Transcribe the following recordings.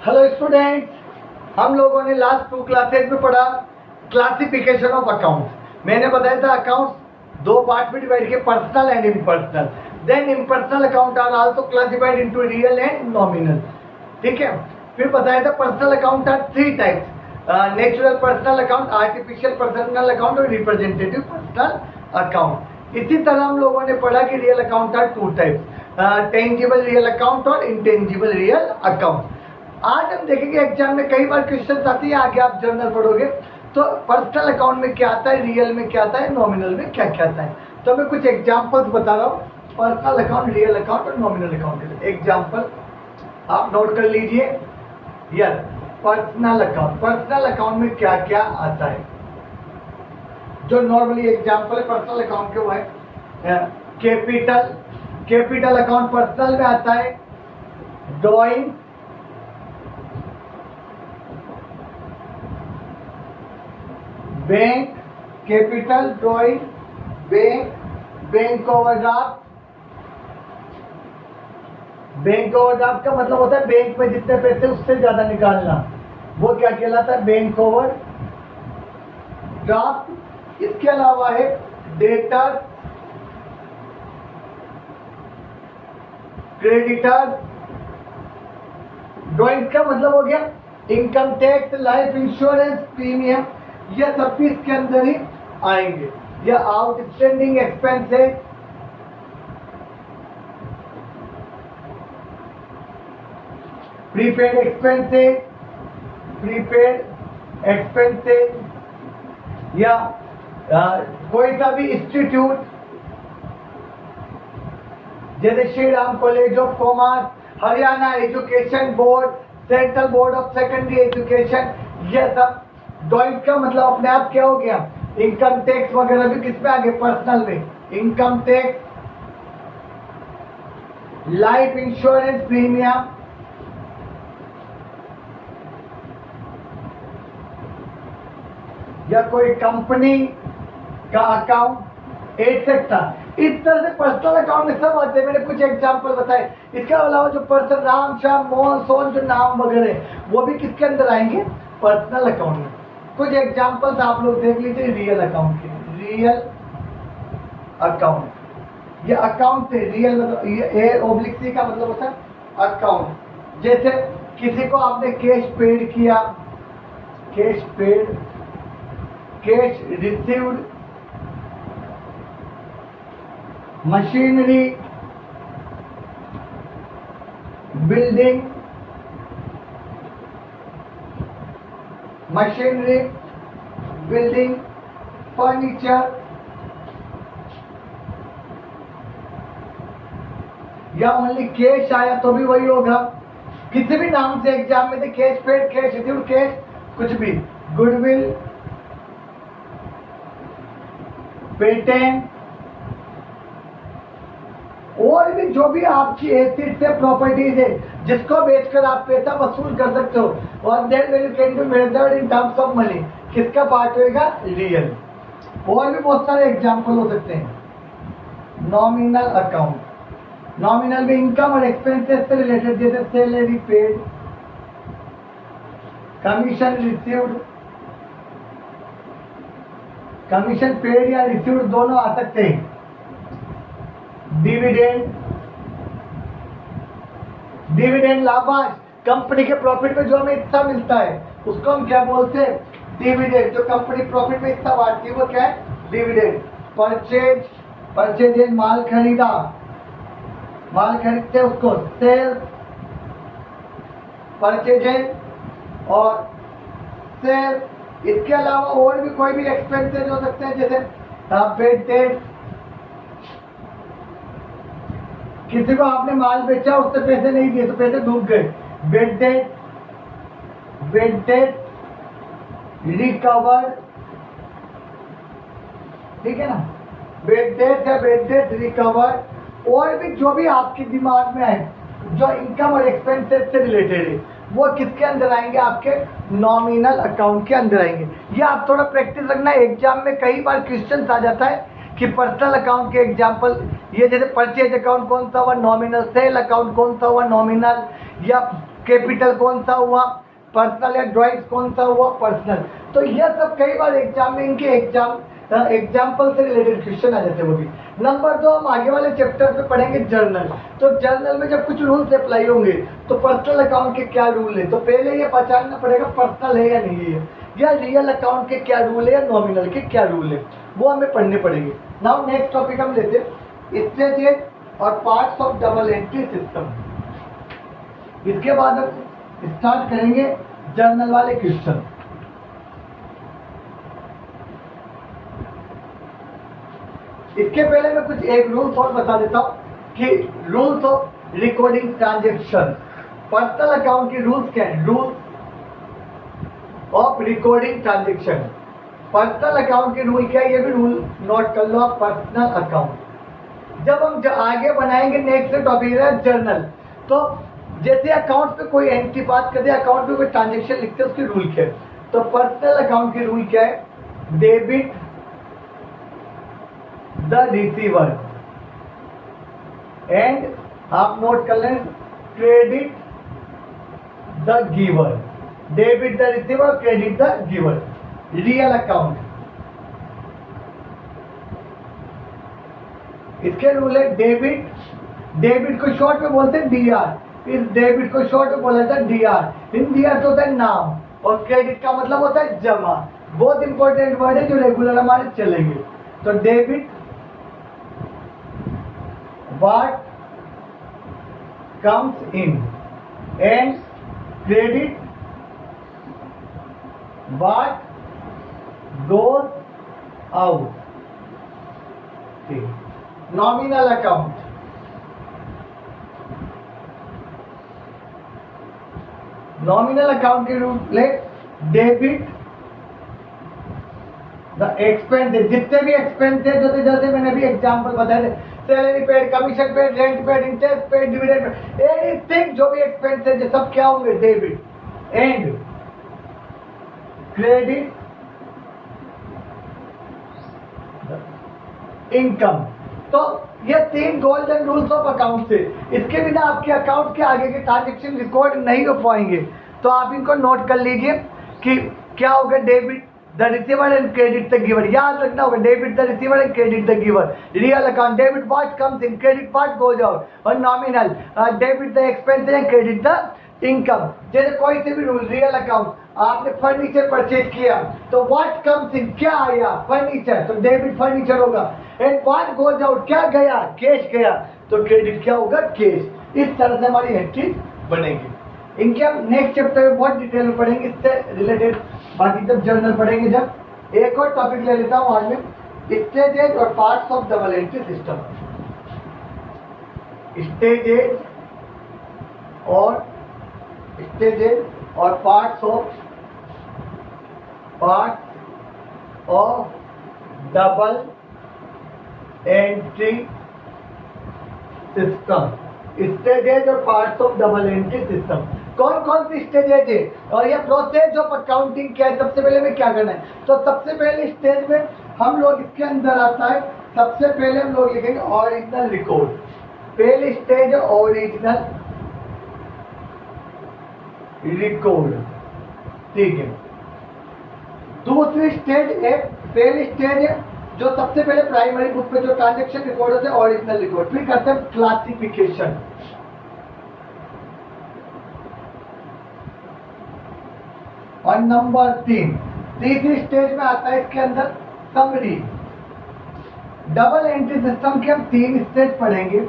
Hello students, हम लोगों ने लास्ट 2 क्लासेज में पढ़ा क्लासिफिकेशन ऑफ अकाउंट्स। मैंने बताया था अकाउंट्स दो पार्ट में डिवाइड किए, personal and impersonal. Then impersonal account are also classified into real and nominal. ठीक है। फिर बताया था personal account are 3 types, natural personal account, artificial personal account और रिप्रेजेंटेटिव पर्सनल अकाउंट। इसी तरह हम लोगों ने पढ़ा कि real account are 2 types, tangible real account और इंटेंजिबल रियल अकाउंट। आज हम देखेंगे एग्जाम में कई बार क्वेश्चन आती है, आगे आप जर्नल पढ़ोगे तो पर्सनल अकाउंट में क्या आता है, रियल में क्या आता है, नॉमिनल में क्या क्या आता है। तो मैं कुछ एग्जांपल्स बता रहा हूँ पर्सनल अकाउंट, रियल अकाउंट और नॉमिनल अकाउंट के लिए। एग्जांपल आप नोट कर लीजिए। यस, पर्सनल अकाउंट में क्या क्या आता है। जो नॉर्मली एग्जांपल है पर्सनल अकाउंट के वो है कैपिटल अकाउंट पर्सनल में आता है। Drawing, bank, capital, drawing, bank overdraft. Bank overdraft का मतलब होता है बैंक में जितने पैसे उससे ज्यादा निकालना, वो क्या कहलाता है, बैंक ओवरड्राफ्ट। इसके अलावा है डेटर, क्रेडिटर। ड्रॉइंग का मतलब हो गया income tax, life insurance, premium, ये सब भी इसके अंदर ही आएंगे। या आउटस्टैंडिंग एक्सपेंसेस, प्रीपेड एक्सपेंसेस, या कोई सा भी इंस्टीट्यूट जैसे Shri Ram college of commerce, Haryana education board, central board of secondary education, ये सब। ड्रॉइंग का मतलब अपने आप क्या हो गया, इनकम टैक्स वगैरह भी किस में आ गए, पर्सनल में। Income tax, life insurance premium, या कोई कंपनी का अकाउंट, एटसेट्रा। इस तरह से पर्सनल अकाउंट में सब आते हैं। मैंने कुछ एग्जांपल बताए। इसके अलावा जो पर्सन राम, श्याम, मोहन, सोन, जो नाम वगैरह वो भी किसके अंदर आएंगे, पर्सनल अकाउंट में। कुछ एग्जांपल्स आप लोग देख लीजिए रियल अकाउंट के। रियल अकाउंट, ये अकाउंट से रियल मतलब ए ओब्लिक सी का मतलब होता है अकाउंट। जैसे किसी को आपने कैश पेड किया, cash paid, cash received, machinery, building, furniture, या ओनली कैश आया तो भी वही होगा। किसी भी नाम से एग्जाम में cash paid, cash received, cash कुछ भी, गुडविल, पेटेंट, और भी जो भी आपकी एसेट्स है, प्रॉपर्टीज है, जिसको बेचकर आप पैसा वसूल कर सकते हो। और then when you can be measured in terms of money, किसका पार्ट होगा, रियल। और भी बहुत सारे एग्जांपल हो सकते हैं। नॉमिनल अकाउंट, नॉमिनल में इनकम और एक्सपेंसेस से रिलेटेड, जैसे salary paid, commission received, commission paid या रिसीव्ड दोनों आ सकते हैं। डिविडेंड लाभांश, कंपनी के प्रॉफिट में जो हमें हिस्सा मिलता है उसको हम क्या बोलते हैं, डिविडेंड। जो कंपनी प्रॉफिट में हिस्सा बांटती है वो क्या है, डिविडेंड। परचेज माल खरीदा, माल खरीदते हैं उसको सेल्स, परचेज और सेल्स। इसके अलावा और भी कोई भी एक्सपेंसेस हो सकते हैं, जैसे बेड डेट, किसी को आपने माल बेचा, उससे पैसे नहीं दिए तो पैसे डूब गए, बेड डेट रिकवर, ठीक है ना, बेड डेट रिकवर। और भी जो भी आपके दिमाग में आए जो इनकम और एक्सपेंसेस से रिलेटेड है वो किसके अंदर आएंगे, आपके नॉमिनल अकाउंट के अंदर आएंगे। ये आप थोड़ा प्रैक्टिस रखना, एग्जाम में कई बार क्वेश्चन आ जाता है कि पर्सनल अकाउंट के एग्जाम्पल ये जैसे परचेज अकाउंट कौन सा हुआ, नॉमिनल, सेल अकाउंट कौन सा हुआ, नॉमिनल, या कैपिटल कौन सा हुआ, पर्सनल, या ड्राइंग्स कौन सा हुआ, पर्सनल। तो यह सब कई बार एग्जाम में इनके एग्जाम्पल से रिलेटेड क्वेश्चन आ जाते हैं वो भी। नंबर 2, हम आगे वाले चैप्टर पे पढ़ेंगे जर्नल। तो जर्नल में जब कुछ रूल्स अप्लाई होंगे तो पर्सनल अकाउंट के क्या रूल है, तो पहले ये पहचानना पड़ेगा पर्सनल है या नहीं है, या रियल अकाउंट के क्या रूल है, या नॉमिनल के क्या रूल है, वो हमें पढ़ने पड़ेंगे। नाउ नेक्स्ट टॉपिक हम लेते हैं स्टेजेस और parts of double entry system. इसके बाद हम स्टार्ट करेंगे जर्नल वाले क्वेश्चन। इसके पहले मैं कुछ एक रूल्स और बता देता हूं कि rules of recording transaction. Personal account की रूल्स क्या है, rules of recording transaction. Personal account के रूल क्या है, ये भी रूल नोट कर लो आप। पर्सनल अकाउंट जब हम आगे बनाएंगे नेक्स्ट टॉपिक है जर्नल, तो जैसे अकाउंट पे कोई एंट्री पास कर दे, अकाउंट पे कोई ट्रांजेक्शन लिखते हैं, उसकी रूल क्या है। तो पर्सनल अकाउंट की रूल क्या है, डेबिट द रिसीवर एंड आप नोट कर लें credit the giver. Debit the receiver, credit the giver. Real account, इसके रूल है डेबिट, डेबिट को शॉर्ट में बोलते हैं डीआर, इस डेबिट को शॉर्ट में बोला जाता है डीआर। इन डीआर तो होता है नाम, और क्रेडिट का मतलब होता है जमा। बहुत इंपॉर्टेंट वर्ड है जो रेगुलर हमारे चलेंगे। तो debit what comes in and credit what goes out. Nominal account, nominal account के रूल है डेबिट द एक्सपेंस, जितने भी एक्सपेंसेस होते जैसे मैंने भी एग्जांपल बताए थे, salary paid, commission paid, rent paid, interest paid, dividend paid, anything जो भी एक्सपेंसेस है सब क्या होंगे, डेबिट। And credit income. तो ये 3 गोल्डन रूल्स ऑफ अकाउंट से, इसके बिना आपके अकाउंट के आगे के ट्रांजेक्शन रिकॉर्ड नहीं हो पाएंगे। तो आप इनको नोट कर लीजिए कि क्या होगा, debit the receiver and credit the giver. याद रखना होगा, debit the receiver and credit the giver. Real account, debit what comes in, credit what goes out. और nominal, debit the expense and credit the income. जैसे कोई से भी rule, real account, आपने furniture purchase किया तो व्हाट कम्स इन, क्या आया, फर्नीचर, तो डेबिट फर्नीचर होगा। एंड व्हाट गोज आउट, क्या गया, कैश गया, तो क्रेडिट क्या होगा, कैश। इस तरह से हमारी एंट्री बनेगी। इनके हम नेक्स्ट चैप्टर में बहुत डिटेल में पढ़ेंगे इससे रिलेटेड। बाकी जब जर्नल पढ़ेंगे, जब एक और टॉपिक ले लेता हूँ आज में, स्टेजेज और parts of double entry system. Stages और parts of double entry system. Stages और parts of double entry system, कौन कौन सी स्टेजेज है और ये प्रोसेस ऑफ अकाउंटिंग क्या है। सबसे पहले में क्या करना है, तो सबसे पहले स्टेज में हम लोग, इसके अंदर आता है सबसे पहले हम लोग लिखेंगे ओरिजिनल रिकॉर्ड। पहली स्टेज है ओरिजिनल रिकॉर्ड, ठीक है। दूसरी स्टेज है, पहली स्टेज है जो सबसे पहले प्राइमरी बुक पे जो ट्रांजेक्शन रिकॉर्ड होते हैं, ओरिजिनल रिकॉर्ड। फिर करते हैं क्लासिफिकेशन। और नंबर 3, तीसरी स्टेज में आता है इसके अंदर समरी। डबल एंट्री सिस्टम के हम 3 स्टेज पढ़ेंगे,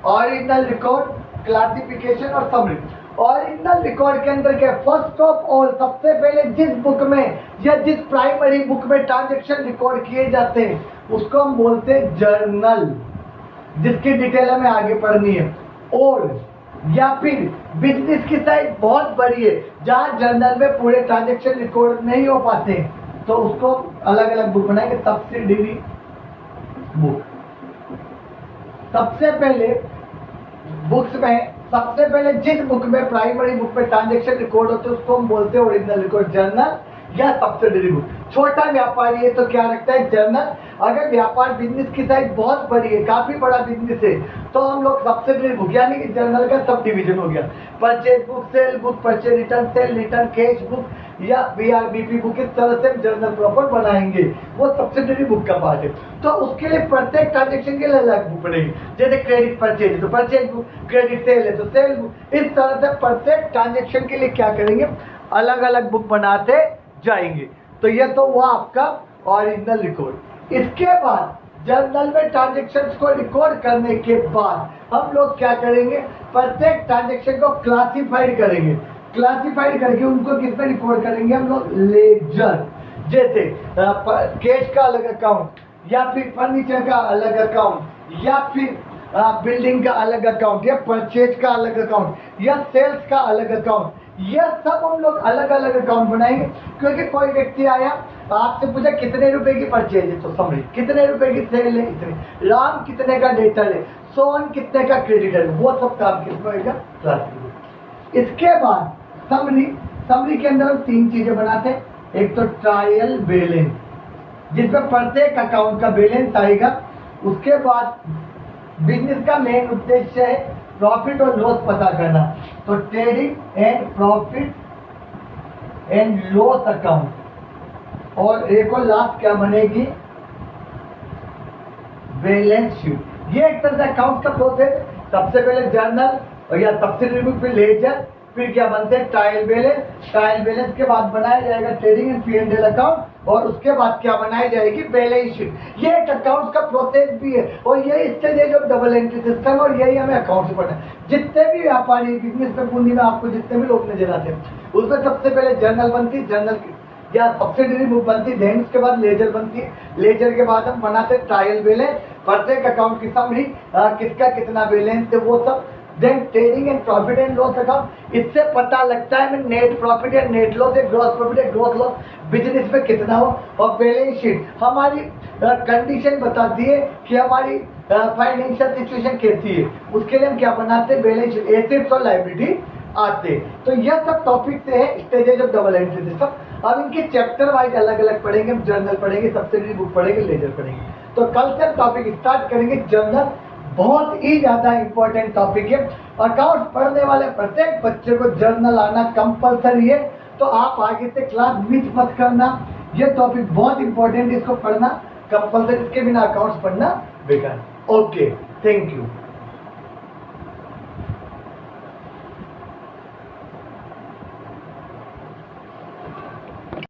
ओरिजिनल रिकॉर्ड, क्लासिफिकेशन और समरी। ओरिजिनल रिकॉर्ड के अंदर क्या, फर्स्ट ऑफ ऑल, सबसे पहले जिस बुक में या जिस प्राइमरी बुक में ट्रांजेक्शन रिकॉर्ड किए जाते हैं उसको हम बोलते हैं जर्नल, जिसकी डिटेल हमें आगे पढ़नी है। और या फिर बिजनेस की साइज बहुत बड़ी है जहां जर्नल में पूरे ट्रांजेक्शन रिकॉर्ड नहीं हो पाते, तो उसको अलग अलग बुक बनाएंगे, सब्सिडियरी बुक। सबसे पहले बुक्स में, सबसे पहले जिस बुक में, प्राइमरी बुक में ट्रांजेक्शन रिकॉर्ड होते हैं उसको हम बोलते हैं ओरिजिनल रिकॉर्ड, जर्नल या सब्सिडरी बुक। छोटा व्यापारी है तो क्या रखता है, जर्नल। अगर व्यापार बिजनेस की साइज बहुत बड़ी है, काफी बड़ा बिजनेस है, तो हम लोग सब्सिडरी बुक यानी कि जर्नल का सब डिवीजन हो गया, purchase book, cell book, purchase return, cell return, cash book या बीआरबीपी बुक, इस तरह से जर्नल प्रॉपर बनाएंगे, वो सब्सिडरी बुक का पार्ट है। तो उसके लिए प्रत्येक ट्रांजेक्शन के लिए अलग बुक बनेगी, जैसे क्रेडिट परचेज है तो परचेज बुक, क्रेडिट सेल है तो सेल बुक। इस तरह से प्रत्येक ट्रांजेक्शन के लिए क्या करेंगे, अलग अलग बुक बनाते जाएंगे। तो ये तो हुआ आपका ओरिजिनल रिकॉर्ड। इसके बाद जर्नल में ट्रांजेक्शन्स को रिकॉर्ड करने के बाद हम लोग क्या करेंगे, प्रत्येक ट्रांजेक्शन को क्लासिफाइड करेंगे। क्लासिफाइड करके उनको किस में रिकॉर्ड करेंगे हम लोग, लेजर। जैसे कैश का अलग अकाउंट, या फिर फर्नीचर का अलग अकाउंट, या फिर बिल्डिंग का अलग अकाउंट, या परचेज का अलग अकाउंट, या सेल्स का अलग अकाउंट, यह सब हम लोग अलग अलग अकाउंट बनाएंगे। क्योंकि कोई व्यक्ति आया आपसे पूछा कितने रुपए की परचेज है तो समरी, कितने रुपए की सेल है इतने, राम कितने का डेटर है, सोन कितने का क्रेडिटर है, वो सब काम किसमें होगा, क्लासिफिकेशन। इसके बाद समरी। समरी के अंदर हम 3 चीजें बनाते हैं। एक तो ट्रायल बैलेंस, जिसमें प्रत्येक अकाउंट का बैलेंस आएगा। उसके बाद बिजनेस का मेन उद्देश्य है प्रॉफिट और लॉस पता करना, तो trading and profit and loss account. और एक और लास्ट क्या बनेगी, बैलेंस शीट। ये एक तरह से अकाउंट का प्रोसेस। सबसे पहले जर्नल और या सब्सिडरी बुक, फिर लेजर, फिर क्या बनते हैं, ट्रायल बैलेंस। ट्रायल बैलेंस के बाद बनाया जाएगा ट्रेडिंग एंड P&L अकाउंट, और उसके बाद क्या बनाई जाएगी, बैलेंस शीट। ये एक अकाउंट का प्रोसेस भी है, और यही स्टेज है जो डबल एंट्री सिस्टम, और यही हमें अकाउंट से पढ़ना है। जितने भी व्यापारी बिजनेस में पूंजी में आपको जितने भी लोग नजर आते हैं, उसमें सबसे पहले जर्नल बनती, जर्नल या सब्सिडरी बुक बनती, देन उसके बाद लेजर बनती है। लेजर के बाद हम बनाते ट्रायल बैलेंस, प्रत्येक अकाउंट की समरी, किसका कितना बैलेंस है वो सब। Then trading and profit and loss account, इससे पता लगता है मैं नेट प्रॉफिट या नेट लॉस है, ग्रॉस प्रॉफिट है, ग्रॉस लॉस बिजनेस में कितना हो। और बैलेंस शीट हमारी कंडीशन बताती है कि हमारी फाइनेंशियल सिचुएशन कैसी है, उसके लिए हम क्या बनाते हैं, बैलेंस शीट, एसेट्स और लायबिलिटी आते। तो यह सब टॉपिक से है stages of double entry system. अब इनके चैप्टर वाइज अलग अलग पढ़ेंगे, हम जर्नल पढ़ेंगे, सब्सिडरी बुक पढ़ेंगे, लेजर पढ़ेंगे। तो कल से टॉपिक स्टार्ट करेंगे जर्नल, बहुत ही ज्यादा इंपॉर्टेंट टॉपिक है। अकाउंट पढ़ने वाले प्रत्येक बच्चे को जर्नल आना कंपलसरी है, तो आप आगे से क्लास मिस मत करना। ये टॉपिक बहुत इंपॉर्टेंट है, इसको पढ़ना कंपलसरी, इसके बिना अकाउंट्स पढ़ना बेकार। Okay, thank you.